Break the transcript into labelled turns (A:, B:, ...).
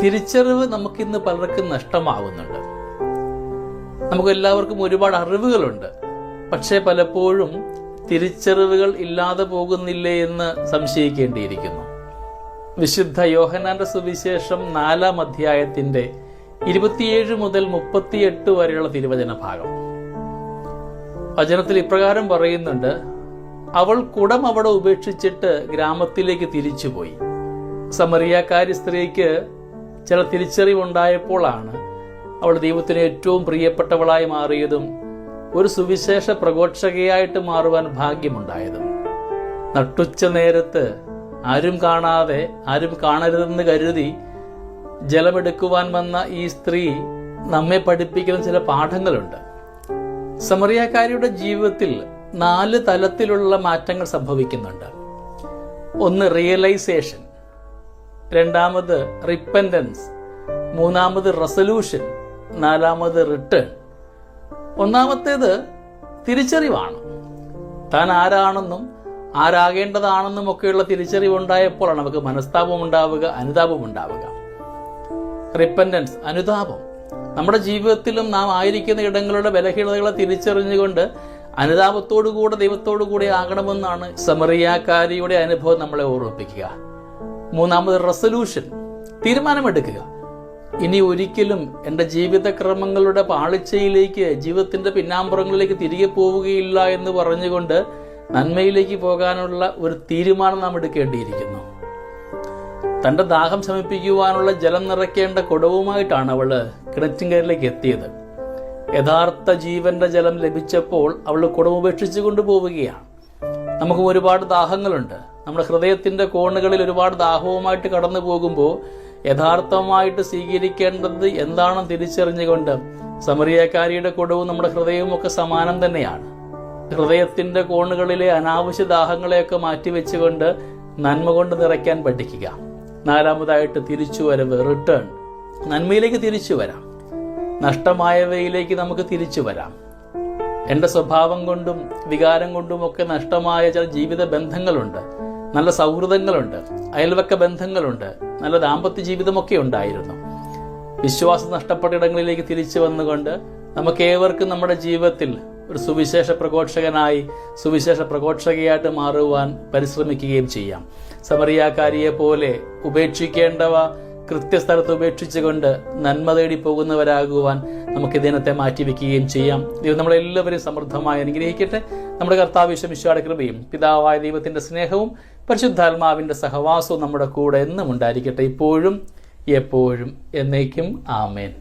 A: തിരിച്ചറിവ് നമുക്കിന്ന് പലർക്കും നഷ്ടമാവുന്നുണ്ട്. നമുക്കെല്ലാവർക്കും ഒരുപാട് അറിവുകളുണ്ട്, പക്ഷേ പലപ്പോഴും തിരിച്ചറിവുകൾ ഇല്ലാതെ പോകുന്നില്ലേ എന്ന് സംശയിക്കേണ്ടിയിരിക്കുന്നു. വിശുദ്ധ യോഹന്നാന്റെ സുവിശേഷം 4-ാം അധ്യായത്തിന്റെ 27 മുതൽ 38 വരെയുള്ള തിരുവചന ഭാഗം. വചനത്തിൽ ഇപ്രകാരം പറയുന്നുണ്ട്: അവൾ കുടം അവിടെ ഉപേക്ഷിച്ചിട്ട് ഗ്രാമത്തിലേക്ക് തിരിച്ചുപോയി. സമറിയാക്കാരി സ്ത്രീക്ക് ചില തിരിച്ചറിവുണ്ടായപ്പോഴാണ് അവൾ ദൈവത്തിന് ഏറ്റവും പ്രിയപ്പെട്ടവളായി മാറിയതും ഒരു സുവിശേഷ പ്രഘോഷകയായിട്ട് മാറുവാൻ ഭാഗ്യമുണ്ടായതും. നട്ടുച്ച നേരത്ത് ആരും കാണാതെ, ആരും കാണരുതെന്ന് കരുതി ജലമെടുക്കുവാൻ വന്ന ഈ സ്ത്രീ നമ്മെ പഠിപ്പിക്കുന്ന ചില പാഠങ്ങളുണ്ട്. സമറിയാക്കാരിയുടെ ജീവിതത്തിൽ 4 തലത്തിലുള്ള മാറ്റങ്ങൾ സംഭവിക്കുന്നുണ്ട്. ഒന്ന് റിയലൈസേഷൻ, രണ്ടാമത് റിപ്പൻഡൻസ്, മൂന്നാമത് റെസൊല്യൂഷൻ, 4-ാമത് റിട്ടേൺ. ഒന്നാമത്തേത് തിരിച്ചറിവാണ്. താൻ ആരാണെന്നും ആരാകേണ്ടതാണെന്നും ഒക്കെയുള്ള തിരിച്ചറിവുണ്ടായപ്പോഴാണ് നമുക്ക് മനസ്താപം ഉണ്ടാവുക, അനുതാപം ഉണ്ടാവുക. റിപ്പൻഡൻസ്, അനുതാപം. നമ്മുടെ ജീവിതത്തിലും നാം ആയിരിക്കുന്ന ഇടങ്ങളുടെ ബലഹീനതകളെ തിരിച്ചറിഞ്ഞുകൊണ്ട് അനുതാപത്തോടുകൂടെ ദൈവത്തോടുകൂടി ആകണമെന്നാണ് സമറിയാക്കാരിയുടെ അനുഭവം നമ്മളെ ഓർമ്മിപ്പിക്കുക. മൂന്നാമത് റെസൊല്യൂഷൻ, തീരുമാനമെടുക്കുക. ഇനി ഒരിക്കലും എൻ്റെ ജീവിതക്രമങ്ങളുടെ പാളിച്ചയിലേക്ക്, ജീവിതത്തിന്റെ പിന്നാമ്പുറങ്ങളിലേക്ക് തിരികെ പോവുകയില്ല എന്ന് പറഞ്ഞുകൊണ്ട് നന്മയിലേക്ക് പോകാനുള്ള ഒരു തീരുമാനം നാം എടുക്കേണ്ടിയിരിക്കുന്നു. തന്റെ ദാഹം ശമിപ്പിക്കുവാനുള്ള ജലം നിറയ്ക്കേണ്ട കുടവുമായിട്ടാണ് അവള് കിണറ്റിൻകരയിലേക്ക് എത്തിയത്. യഥാർത്ഥ ജീവന്റെ ജലം ലഭിച്ചപ്പോൾ അവൾ കുടം ഉപേക്ഷിച്ചു കൊണ്ടുപോവുകയാണ്. നമുക്ക് ഒരുപാട് ദാഹങ്ങളുണ്ട്. നമ്മുടെ ഹൃദയത്തിന്റെ കോണുകളിൽ ഒരുപാട് ദാഹവുമായിട്ട് കടന്നു പോകുമ്പോൾ യഥാർത്ഥമായിട്ട് സ്വീകരിക്കേണ്ടത് എന്താണെന്ന് തിരിച്ചറിഞ്ഞുകൊണ്ട് സമറിയാക്കാരിയുടെ കുടവും നമ്മുടെ ഹൃദയവും ഒക്കെ സമാനം തന്നെയാണ്. ഹൃദയത്തിന്റെ കോണുകളിലെ അനാവശ്യ ദാഹങ്ങളെയൊക്കെ മാറ്റിവെച്ചുകൊണ്ട് നന്മ കൊണ്ട് നിറയ്ക്കാൻ പഠിക്കുക. 4-ാമതായിട്ട് തിരിച്ചുവരവ്, റിട്ടേൺ. നന്മയിലേക്ക് തിരിച്ചു വരാം, നഷ്ടമായവയിലേക്ക് നമുക്ക് തിരിച്ചു വരാം. എൻ്റെ സ്വഭാവം കൊണ്ടും വികാരം കൊണ്ടും ഒക്കെ നഷ്ടമായ ചില ജീവിത ബന്ധങ്ങളുണ്ട്, നല്ല സൗഹൃദങ്ങളുണ്ട്, അയൽവക്ക ബന്ധങ്ങളുണ്ട്, നല്ല ദാമ്പത്യ ജീവിതമൊക്കെ ഉണ്ടായിരുന്നു. വിശ്വാസം നഷ്ടപ്പെട്ട ഇടങ്ങളിലേക്ക് തിരിച്ചു വന്നുകൊണ്ട് നമുക്കേവർക്കും നമ്മുടെ ജീവിതത്തിൽ ഒരു സുവിശേഷ പ്രഘോഷകനായി, സുവിശേഷ പ്രഘോഷകയായിട്ട് മാറുവാൻ പരിശ്രമിക്കുകയും ചെയ്യാം. സമറിയാക്കാരിയെ പോലെ ഉപേക്ഷിക്കേണ്ടവ കൃത്യസ്ഥലത്ത് ഉപേക്ഷിച്ചുകൊണ്ട് നന്മ തേടി പോകുന്നവരാകുവാൻ നമുക്ക് ദിനത്തെ മാറ്റിവെക്കുകയും ചെയ്യാം. ദൈവം നമ്മളെല്ലാവരെയും സമൃദ്ധമായി അനുഗ്രഹിക്കട്ടെ. നമ്മുടെ കർത്താവ് യേശു മിശിഹായുടെ കൃപയും പിതാവായ ദൈവത്തിന്റെ സ്നേഹവും പരിശുദ്ധാത്മാവിന്റെ സഹവാസവും നമ്മുടെ കൂടെ എന്നും ഉണ്ടായിരിക്കട്ടെ, ഇപ്പോഴും എപ്പോഴും എന്നേക്കും. ആമേൻ.